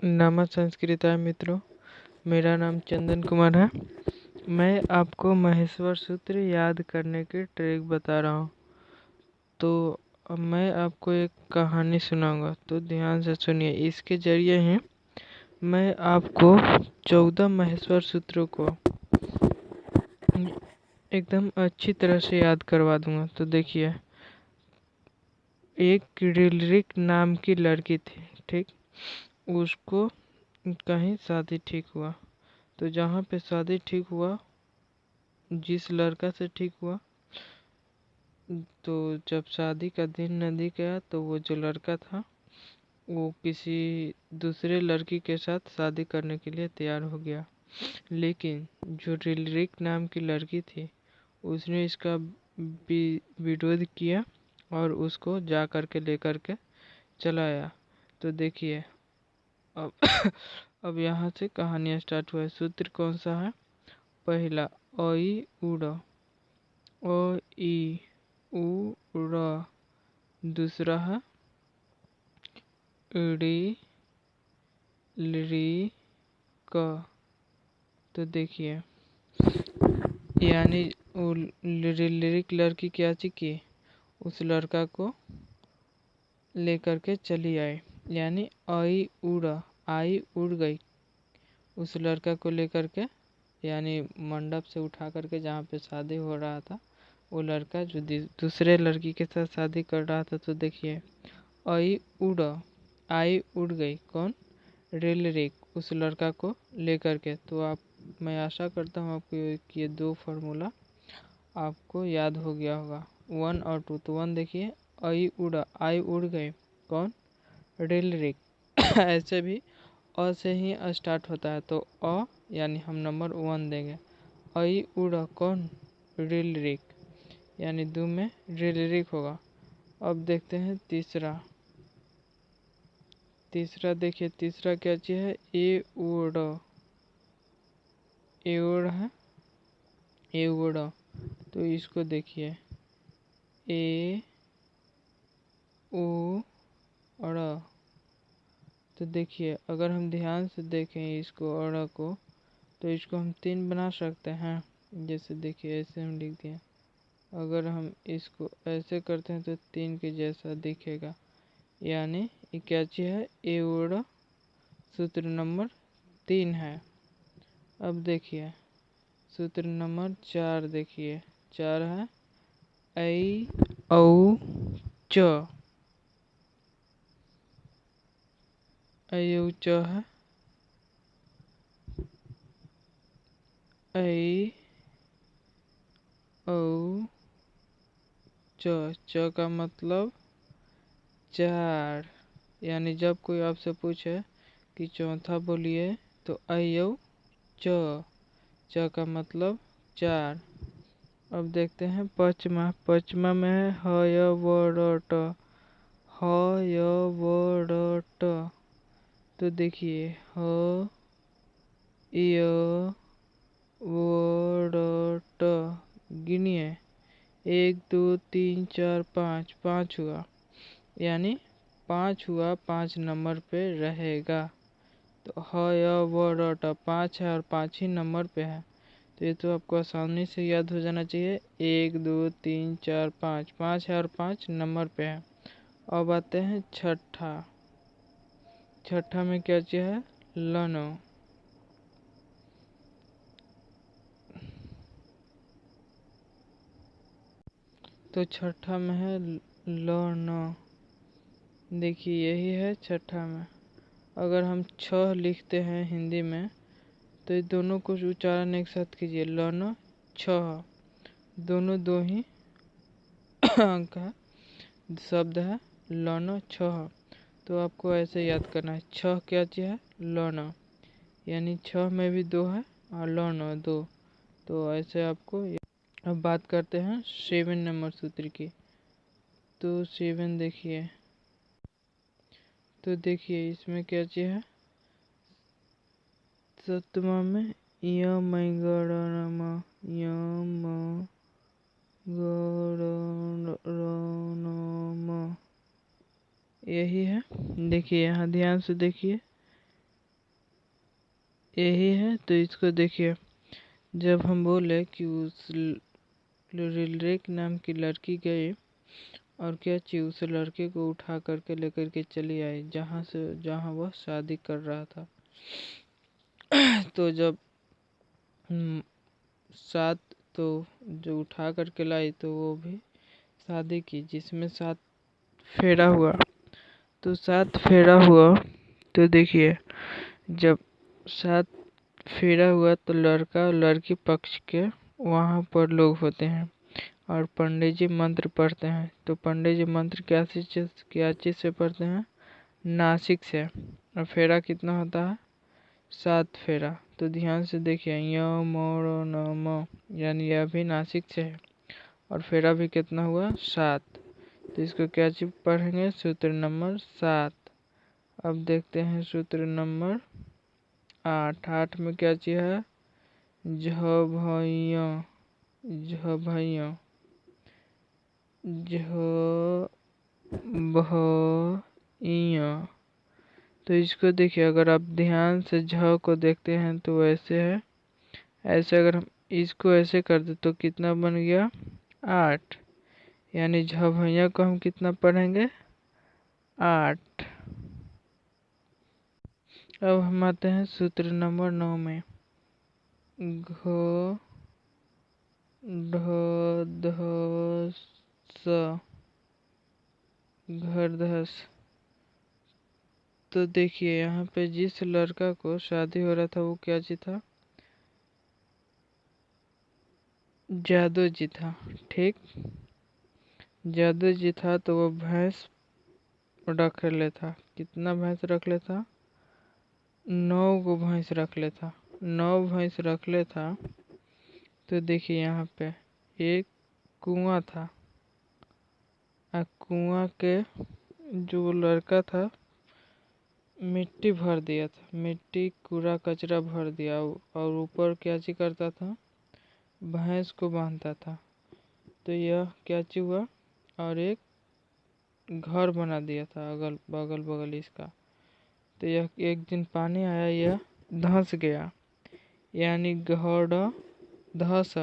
नमः संस्कृताय मित्रों, मेरा नाम चंदन कुमार है। मैं आपको महेश्वर सूत्र याद करने के ट्रिक बता रहा हूँ। तो अब मैं आपको एक कहानी सुनाऊंगा, तो ध्यान से सुनिए। इसके जरिए ही मैं आपको 14 महेश्वर सूत्रों को एकदम अच्छी तरह से याद करवा दूंगा। तो देखिए, एक रिलरिक नाम की लड़की थी, ठीक। उसको कहीं शादी ठीक हुआ। तो जहाँ पे शादी ठीक हुआ, जिस लड़का से ठीक हुआ, तो जब शादी का दिन नजदीक गया तो वो जो लड़का था वो किसी दूसरे लड़की के साथ शादी करने के लिए तैयार हो गया। लेकिन जो रिलरिक नाम की लड़की थी उसने इसका विरोध किया और उसको जा कर के लेकर के चला आया। तो देखिए, अब अब यहाँ से कहानी स्टार्ट हुआ है। सूत्र कौन सा है? पहला ओई उड़, ओ ई उ र। दूसरा है ड़ी ली क। तो देखिए, यानी वो लिरिक लड़की क्या थी कि उस लड़का को लेकर के चली आई, यानी आई उड़, आई उड़ गई उस लड़का को लेकर के, यानी मंडप से उठा करके जहाँ पे शादी हो रहा था, वो लड़का जो दूसरे लड़की के साथ शादी कर रहा था। तो देखिए, आई उड़, आई उड़ गई, कौन? रिलरिक, उस लड़का को लेकर के। तो आप, मैं आशा करता हूँ आपको ये दो फार्मूला आपको याद हो गया होगा, 1 और 2। तो 1 देखिए, आई उड़ा, आई उड़ गई, कौन? रिलरिक। ऐसे भी अ से ही स्टार्ट होता है, तो अ यानी हम नंबर 1 देंगे। आई उड़ा, कौन? रिलरिक, यानी 2 में रिलरिक होगा। अब देखते हैं तीसरा। तीसरा देखिए, तीसरा क्या चीज है? ए उड़, ए उड़ है, ए उड़। तो इसको देखिए, ए उ अड़। तो देखिए, अगर हम ध्यान से देखें इसको, अड़ को, तो इसको हम 3 बना सकते हैं। जैसे देखिए, ऐसे हम लिख दिए। अगर हम इसको ऐसे करते हैं तो 3 के जैसा दिखेगा, यानी ये क्या चीज है? ए उड़, सूत्र नंबर 3 है। अब देखिए सूत्र नंबर 4, देखिए 4 है ऐ औ च, ऐ औ च है ऐ औ च का मतलब 4। यानी जब कोई आपसे पूछे कि चौथा बोलिए, तो ऐ औ च का मतलब 4। अब देखते हैं पचमा। पचमा में है ह य व र ट, ह य व र ट। तो देखिए, ह य व र ट, गिनिए, 1 2 3 4 5, 5 हुआ, यानी 5 हुआ, 5 नंबर पे रहेगा। तो ह य व र ट 5 है और 5 ही नंबर पे है। तो ये तो आपको आसानी से याद हो जाना चाहिए। 1 2 3 4 5, 5 है और 5 नंबर पे है। अब आते हैं छठा। छठा में क्या चीज है? लनो। तो छठा में है लनो। देखिए, यही है छठा में। अगर हम 6 लिखते हैं हिंदी में, तो ये दोनों को उच्चारण एक साथ कीजिए, लनो 6। दोनों दो ही अंक का शब्द है, लनो 6। तो आपको ऐसे याद करना है, 6 क्या चीज है? लनो, यानी 6 में भी 2 है और लनो 2। तो ऐसे आपको। अब बात करते हैं 7 नंबर सूत्र की। तो 7 देखिए, तो देखिए इसमें क्या चीज है? सप्तमा में यम गणम, यम गणम, यही है। देखिए यहाँ ध्यान से देखिए, यही है। तो इसको देखिए, जब हम बोले कि उस लिरिक नाम की लड़की गई और क्या चीज उस लड़के को उठा करके लेकर के चली आई जहाँ वह शादी कर रहा था। तो जब सात तो जो उठा करके लाई तो वो भी शादी की जिसमें 7 फेरा हुआ। तो 7 फेरा हुआ तो देखिए, जब 7 फेरा हुआ तो लड़का और लड़की पक्ष के वहाँ पर लोग होते हैं और पंडित जी मंत्र पढ़ते हैं। तो पंडित जी मंत्र क्या चीज़ से पढ़ते हैं? नासिक से। और फेरा कितना होता है? 7 फेरा। तो ध्यान से देखिए, य म र न म, यानी यह भी नासिक से है और फेरा भी कितना हुआ? 7। तो इसको क्या चीज पढ़ेंगे? सूत्र नंबर 7। अब देखते हैं सूत्र नंबर 8। 8 में क्या चीज है? झ भैया, झ भैया, झ भैया। तो इसको देखिए, अगर आप ध्यान से झ को देखते हैं तो ऐसे है। ऐसे अगर हम इसको ऐसे कर दे तो कितना बन गया? 8। यानी झ भैया को हम कितना पढ़ेंगे? 8। अब हम आते हैं सूत्र नंबर 9 में। घ ढ ध स, घरधस। तो देखिए, यहाँ पे जिस लड़का को शादी हो रहा था वो क्या जी था? जादू जी था। ठीक, जादू जी था। तो वो भैंस रख लेता। कितना भैंस रख लेता? 9 गो भैंस रख लेता। 9 भैंस रख लेता। तो देखिए, यहाँ पे एक कुआं था। कुआं के जो लड़का था मिट्टी भर दिया था। मिट्टी कूड़ा कचरा भर दिया और ऊपर क्या चीज करता था? भैंस को बांधता था। तो यह क्या चीज हुआ? और एक घर बना दिया था अगल बगल बगल इसका। तो यह एक दिन पानी आया, यह धंस गया। यानी घड़ धस।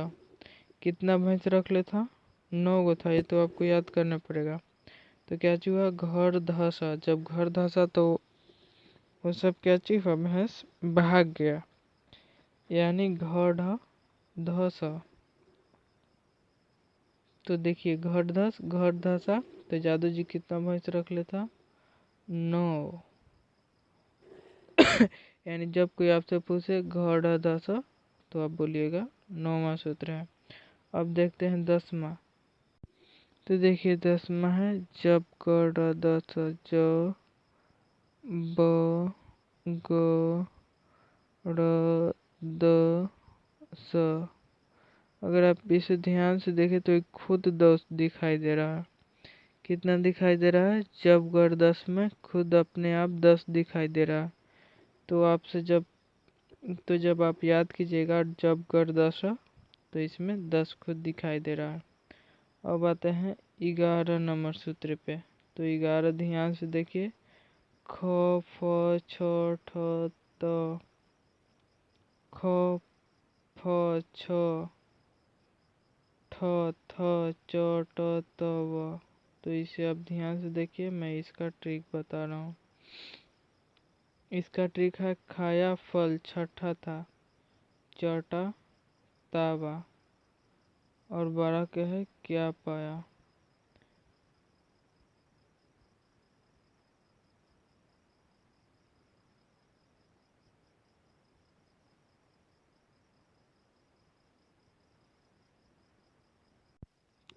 कितना भैंस रख ले था? 9 गो था। ये तो आपको याद करना पड़ेगा। तो क्या चीज हुआ? घर धसा। जब घर धसा तो वो सब क्या चीज हुआ? भैंस भाग गया। यानी घड़ धसा। तो देखिए, घर धसा। तो जादू जी कितना भैंस रख लेता? 9। यानी जब कोई आपसे पूछे घड़ धसा तो आप बोलिएगा 9वां सूत्र है। अब देखते हैं 10वां। तो देखिए 10वां है, जब कर दस ज ब ग र द स। अगर आप इसे ध्यान से देखें तो एक खुद 10 दिखाई दे रहा है। कितना दिखाई दे रहा है? जब गढ़ 10 में खुद अपने आप 10 दिखाई दे रहा है। तो जब आप याद कीजिएगा जब गढ़ 10 तो इसमें 10 खुद दिखाई दे रहा है। अब आते हैं 11 नंबर सूत्र पे। तो 11 ध्यान से देखिए, ख फ छ ठ त, ख फ छ ठ थ च ट त व। तो इसे आप ध्यान से देखिए, मैं इसका ट्रिक बता रहा हूँ। इसका ट्रिक है, खाया फल छठा था, चटा तावा, और बड़ा क्या है? क्या पाया।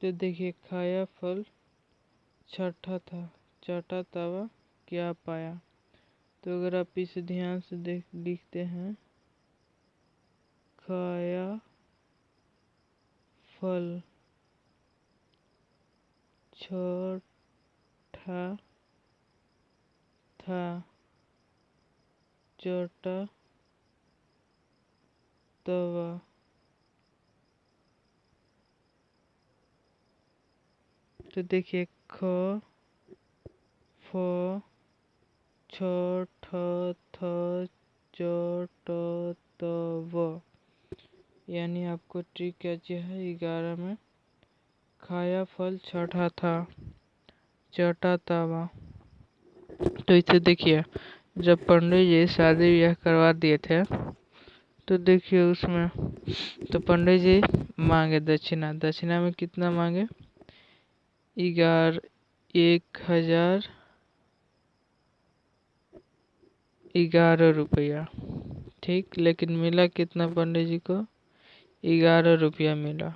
तो देखिए, खाया फल छठा था, चटा तावा, क्या पाया। तो अगर आप इसे ध्यान से देख लिखते हैं, खाया फल छठा था, चटा तवा। तो देखिए, ख फ छ ठ थ चटतव, यानी आपको ट्रिक क्या चाहिए 11 में खाया फल छठा था चटा तवा। तो इसे देखिए, जब पंडित जी शादी ब्याह करवा दिए थे तो देखिए उसमें तो पंडित जी मांगे दक्षिणा। दक्षिणा में कितना मांगे? 1011 रुपया। ठीक, लेकिन मिला कितना पंडित जी को? 11 रुपया मिला।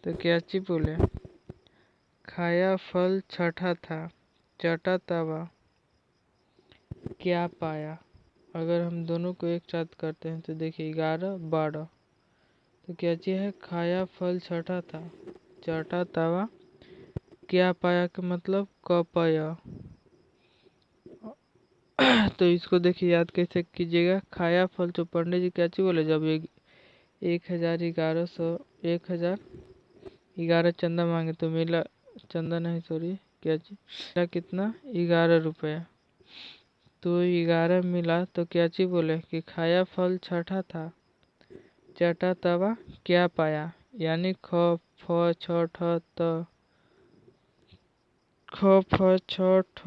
तो क्या चीज बोले? खाया फल छठा था चटा तवा क्या पाया। अगर हम दोनों को एक साथ करते हैं तो देखिए 11 12। तो क्या चीज है? खाया फल छठा था चटा तवा क्या पाया का मतलब क पाया। तो इसको देखिए याद कैसे कीजिएगा। खाया फल तो पंडित जी क्या चीज बोले? जब 1011 चंदा मांगे तो मिला चंदा नहीं सॉरी क्या चीज मिला कितना? 11 रुपया। तो 11 मिला तो क्या चीज बोले कि खाया फल छठा था चटा तवा क्या पाया, यानी ख फ छ ठ त ख फ छ ठ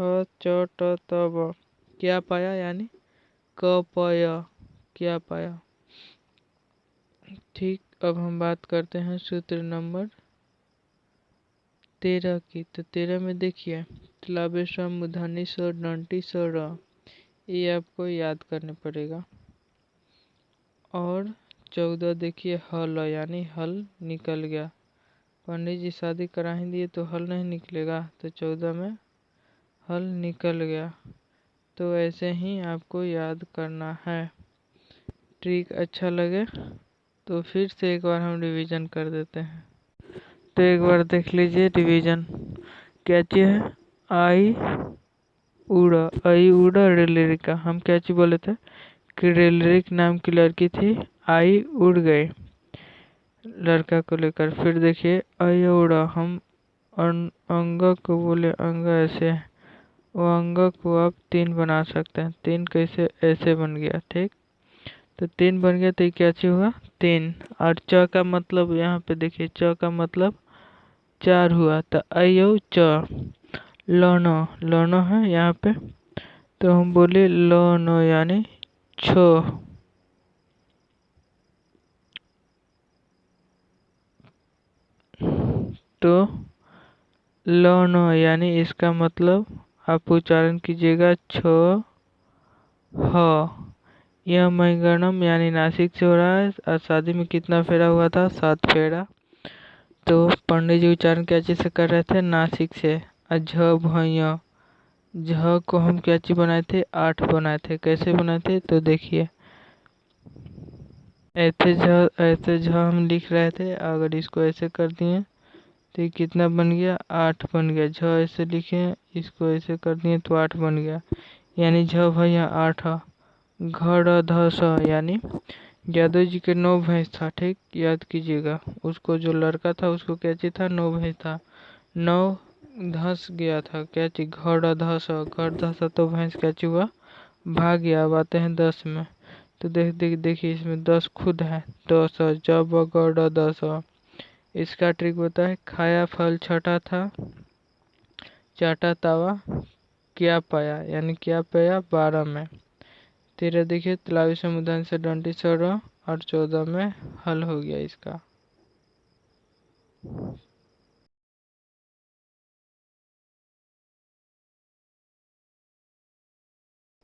च ट त ब क्या पाया, यानी क पया क्या पाया। ठीक, अब हम बात करते हैं सूत्र नंबर 13 की। तो 13 में देखिए तालव्य स मूर्धन्य स दंती स र, ये आपको याद करने पड़ेगा। और 14 देखिए हल, यानी हल निकल गया। पंडित जी शादी करा ही दिए तो हल नहीं निकलेगा, तो 14 में हल निकल गया। तो ऐसे ही आपको याद करना है। ट्रिक अच्छा लगे तो फिर से एक बार हम रिवीजन कर देते हैं। तो एक बार देख लीजिए रिवीजन क्या चीज है? आई उड़ा रेलरिका। हम क्या चीज बोले थे कि रेलरिक नाम की लड़की थी, आई उड़ गई लड़का को लेकर। फिर देखिए आई उड़ा, हम अंग को बोले अंग ऐसे है, वो अंग को आप 3 बना सकते हैं। 3 कैसे? ऐसे बन गया। ठीक, तो 3 बन गया तो ये क्या चीज हुआ? 3। और च का मतलब यहाँ पे देखिए, च का मतलब 4 हुआ। तो अयो च लौनो, लौनो है यहाँ पे, तो हम बोले लौनो यानी 6। तो लौनो यानी इसका मतलब आप उच्चारण कीजिएगा 6 ह। यह मैंगनम यानी नासिक से हो रहा है। और शादी में कितना फेरा हुआ था? 7 फेरा। तो पंडित जी उच्चारण क्या चीज से कर रहे थे? नासिक से। और झ भैया, झ को हम क्या चीज बनाए थे? 8 बनाए थे। कैसे बनाए थे? तो देखिए ऐसे झ हम लिख रहे थे, अगर इसको ऐसे कर दिए तो ये कितना बन गया? 8 बन गया। झ ऐसे लिखे, इसको ऐसे कर दिए तो 8 बन गया, यानी झ भैया 8। घड़ ध स, यानी यादव जी के 9 भैंस था। ठीक, याद कीजिएगा। उसको जो लड़का था उसको क्या चीज था? 9 भैंस था। 9 धस गया था, क्या चीज? घड़ धस। घड़ धस तो भैंस क्या चीज हुआ? भाग गया। अब आते हैं 10 में। तो देखिए इसमें 10 खुद है। 10 जब गड़ 10। इसका ट्रिक होता है खाया फल छठा था चाटा तवा क्या पाया, यानी क्या पाया? 12 में। 13 देखिए तालव्य से मूर्धन्य से दंती स र, और 14 में हल हो गया इसका।